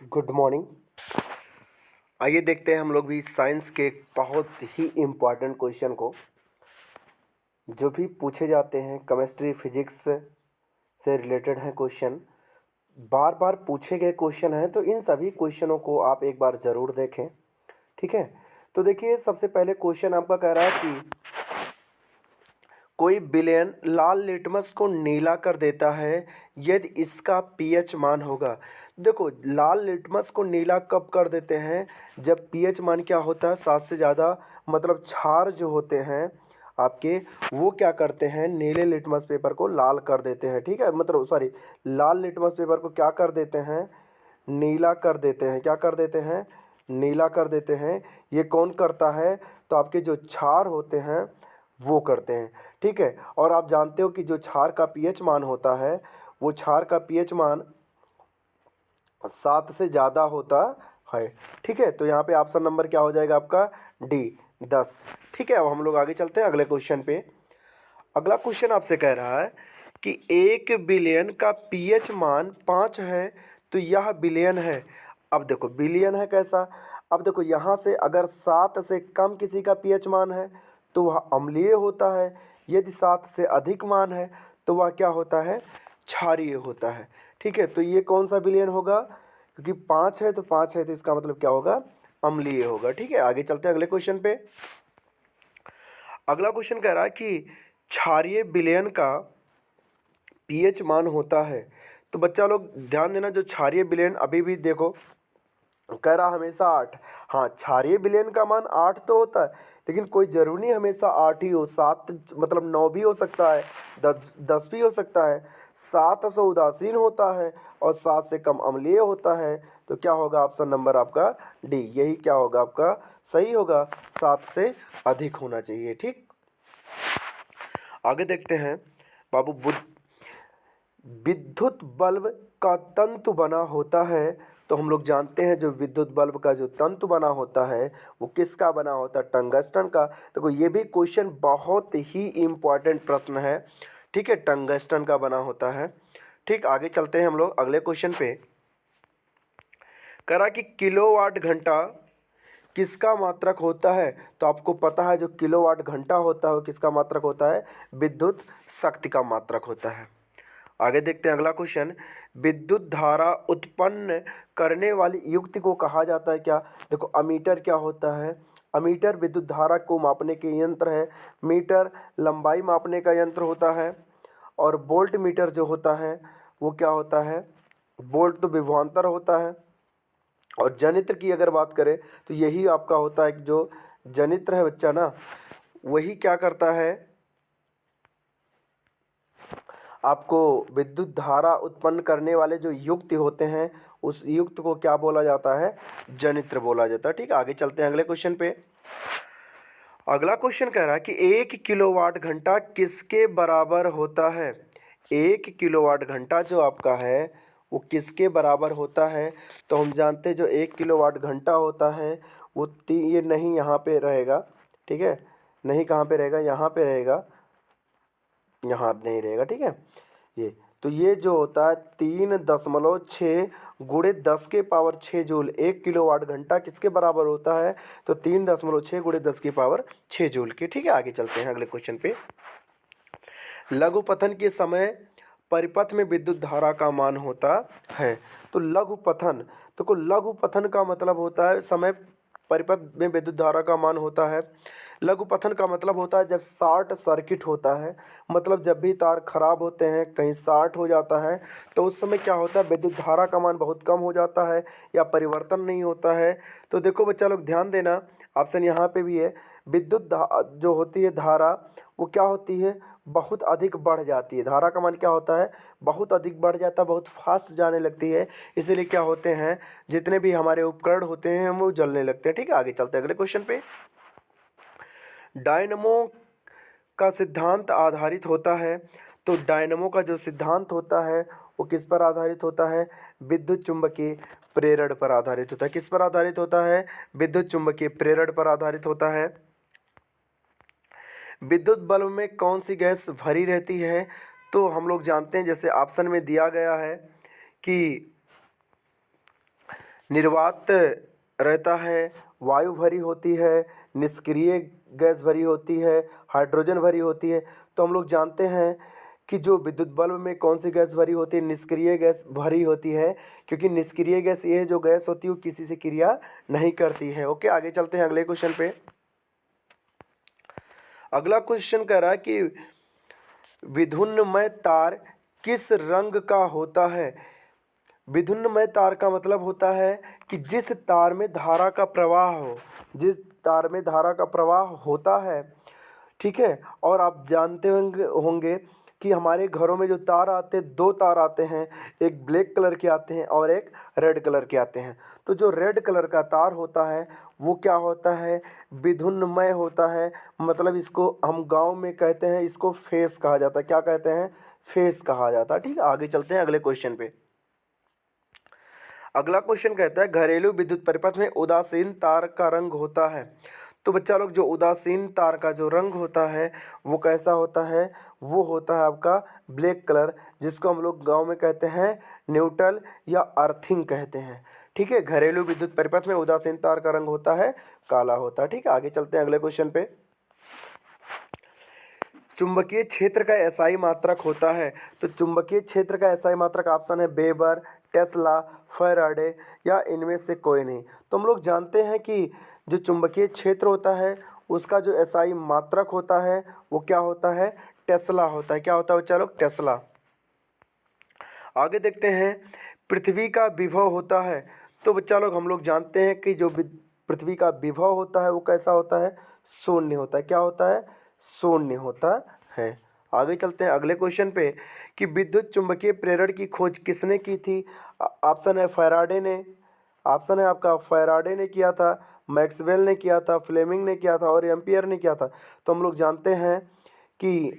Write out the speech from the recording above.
Good morning. आइए देखते हैं हम लोग भी साइंस के एक बहुत ही इम्पॉर्टेंट क्वेश्चन को, जो भी पूछे जाते हैं केमिस्ट्री फिजिक्स से रिलेटेड हैं क्वेश्चन। बार बार पूछे गए क्वेश्चन हैं, तो इन सभी क्वेश्चनों को आप एक बार ज़रूर देखें। ठीक है, तो देखिए सबसे पहले क्वेश्चन आपका कह रहा है कि कोई विलयन लाल लिटमस को नीला कर देता है यदि इसका पीएच मान होगा। देखो, लाल लिटमस को नीला कब कर देते हैं? जब पीएच मान क्या होता है, 7 से ज़्यादा, मतलब क्षार जो होते हैं आपके, वो क्या करते हैं, नीले लिटमस पेपर को लाल कर देते हैं। ठीक है, मतलब सॉरी, लाल लिटमस पेपर को क्या कर देते हैं, नीला कर देते हैं। क्या कर देते हैं? नीला कर देते हैं। ये कौन करता है? तो आपके जो क्षार होते हैं वो करते हैं। ठीक है, और आप जानते हो कि जो क्षार का पीएच मान होता है, वो क्षार का पीएच मान 7 से ज़्यादा होता है। ठीक है, तो यहाँ पे ऑप्शन नंबर क्या हो जाएगा आपका? डी, 10। ठीक है, अब हम लोग आगे चलते हैं अगले क्वेश्चन पे। अगला क्वेश्चन आपसे कह रहा है कि 1 बिलियन का पीएच मान 5 है, तो यह बिलियन है। अब देखो, बिलियन है कैसा? अब देखो, यहाँ से अगर 7 से कम किसी का पीएच मान है तो वह अम्लीय होता है। यदि 7 से अधिक मान है तो वह क्या होता है? क्षारीय होता है। ठीक है, तो ये कौन सा बिलियन होगा? क्योंकि 5 है तो 5 है, तो इसका मतलब क्या होगा? अम्लीय होगा। ठीक है, आगे चलते हैं अगले क्वेश्चन पे। अगला क्वेश्चन कह रहा है कि क्षारीय विलयन का पीएच मान होता है। तो बच्चा लोग ध्यान देना, जो क्षारीय विलयन अभी भी देखो कह रहा हमेशा 8। हाँ, क्षारीय विलयन का मान 8 तो होता है, लेकिन कोई ज़रूरी नहीं हमेशा 8 ही हो। 7 मतलब 9 भी हो सकता है, 10 भी हो सकता है। 7 से उदासीन होता है और 7 से कम अम्लीय होता है। तो क्या होगा ऑप्शन नंबर आपका? डी, यही क्या होगा आपका? सही होगा, 7 से अधिक होना चाहिए। ठीक, आगे देखते हैं बाबू। विद्युत बल्ब का तंतु बना होता है, तो हम लोग जानते हैं जो विद्युत बल्ब का जो तंतु बना होता है वो किसका बना होता है? टंगस्टन का। देखो, ये भी क्वेश्चन बहुत ही इम्पॉर्टेंट प्रश्न है। ठीक है, टंगस्टन का बना होता है। ठीक, आगे चलते हैं हम लोग अगले क्वेश्चन पे। करा कि किलोवाट घंटा किसका मात्रक होता है? तो आपको पता है जो किलोवाट घंटा होता है वो किसका मात्रक होता है? विद्युत शक्ति का मात्रक होता है। आगे देखते हैं अगला क्वेश्चन। विद्युत धारा उत्पन्न करने वाली युक्ति को कहा जाता है क्या? देखो, अमीटर क्या होता है? अमीटर विद्युत धारा को मापने के यंत्र है। मीटर लंबाई मापने का यंत्र होता है। और वोल्ट मीटर जो होता है वो क्या होता है? वोल्ट तो विभवांतर होता है। और जनित्र की अगर बात करें तो यही आपका होता है कि जो जनित्र है बच्चा ना, वही क्या करता है, आपको विद्युत धारा उत्पन्न करने वाले जो युक्ति होते हैं उस युक्त को क्या बोला जाता है? जनित्र बोला जाता है। ठीक है, आगे चलते हैं अगले क्वेश्चन पे। अगला क्वेश्चन कह रहा है कि 1 किलोवाट घंटा किसके बराबर होता है? 1 किलोवाट घंटा जो आपका है वो किसके बराबर होता है? तो हम जानते हैं जो 1 किलोवाट घंटा होता है वो ये नहीं यहाँ पे रहेगा। ठीक है, नहीं कहाँ पे रहेगा? यहाँ पे रहेगा, यहाँ नहीं रहेगा। ठीक है, ये तो ये जो होता है 3.6 गुणे 10 के पावर 6 जूल। 1 किलोवाट घंटा किसके बराबर होता है? तो 3.6 गुणे 10 के पावर 6 जूल के। ठीक है, आगे चलते हैं अगले क्वेश्चन पे। लघुपथन के समय परिपथ में विद्युत धारा का मान होता है। तो लघुपथन, तो लघुपथन का मतलब होता है समय परिपथ में विद्युत धारा का मान होता है। लघुपथन का मतलब होता है जब शॉर्ट सर्किट होता है, मतलब जब भी तार खराब होते हैं, कहीं शॉर्ट हो जाता है, तो उस समय क्या होता है, विद्युत धारा का मान बहुत कम हो जाता है या परिवर्तन नहीं होता है। तो देखो बच्चा लोग ध्यान देना, ऑप्शन यहाँ पे भी है। जो होती है धारा, वो क्या होती है? बहुत अधिक बढ़ जाती है। धारा का मान क्या होता है? बहुत अधिक बढ़ जाता है, बहुत फास्ट जाने लगती है। इसीलिए क्या होते हैं, जितने भी हमारे उपकरण होते हैं वो जलने लगते हैं। ठीक है, आगे चलते हैं अगले क्वेश्चन पे। डायनमो का सिद्धांत आधारित होता है, तो डायनमो का जो सिद्धांत होता है वो किस पर आधारित होता है? विद्युत चुम्बकीय प्रेरण पर आधारित होता है। किस पर आधारित होता है? विद्युत चुम्बकीय प्रेरण पर आधारित होता है। विद्युत बल्ब में कौन सी गैस भरी रहती है? तो हम लोग जानते हैं, जैसे ऑप्शन में दिया गया है कि निर्वात रहता है, वायु भरी होती है, निष्क्रिय गैस भरी होती है, हाइड्रोजन भरी होती है। तो हम लोग जानते हैं कि जो विद्युत बल्ब में कौन सी गैस भरी होती है, निष्क्रिय गैस भरी होती है, क्योंकि निष्क्रिय गैस ये जो गैस होती है वो किसी से क्रिया नहीं करती है। ओके, आगे चलते हैं अगले क्वेश्चन पे। अगला क्वेश्चन कह रहा है कि विद्युन्मय तार किस रंग का होता है। विद्युन्मय तार का मतलब होता है कि जिस तार में धारा का प्रवाह हो, जिस तार में धारा का प्रवाह होता है, ठीक है। और आप जानते होंगे कि हमारे घरों में जो तार आते हैं, दो तार आते हैं, एक ब्लैक कलर के आते हैं और एक रेड कलर के आते हैं। तो जो रेड कलर का तार होता है वो क्या होता है, विद्युन्मय होता है। मतलब इसको हम गांव में कहते हैं, इसको फेस कहा जाता है। क्या कहते हैं, फेस कहा जाता है। ठीक है, आगे चलते हैं अगले क्वेश्चन पे। अगला क्वेश्चन कहता है घरेलू विद्युत परिपथ में उदासीन तार का रंग होता है। तो बच्चा लोग, जो उदासीन तार का जो रंग होता है वो कैसा होता है, वो होता है आपका ब्लैक कलर, जिसको हम लोग गांव में कहते हैं न्यूट्रल या अर्थिंग कहते हैं। ठीक है, घरेलू विद्युत परिपथ में उदासीन तार का रंग होता है काला होता है। ठीक है, आगे चलते हैं अगले क्वेश्चन पे। चुंबकीय क्षेत्र का एसआई मात्रक होता है। तो चुंबकीय क्षेत्र का एसआई मात्रक ऑप्शन है वेबर, टेस्ला, फैराडे या इनमें से कोई नहीं। तो हम लोग जानते हैं कि जो चुंबकीय क्षेत्र होता है उसका जो एसआई मात्रक होता है वो क्या होता है, टेस्ला होता है। क्या होता है बच्चा लोग, टेस्ला। आगे देखते हैं पृथ्वी का विभव होता है। तो बच्चा लोग, हम लोग जानते हैं कि जो पृथ्वी का विभव होता है वो कैसा होता है, शून्य होता है। क्या होता है, शून्य होता है। आगे चलते हैं अगले क्वेश्चन पे कि विद्युत चुंबकीय प्रेरण की खोज किसने की थी। ऑप्शन है फैराडे ने, ऑप्शन है आपका फैराडे ने किया था, मैक्सवेल ने किया था, फ्लेमिंग ने किया था और एम्पियर ने किया था। तो हम लोग जानते हैं कि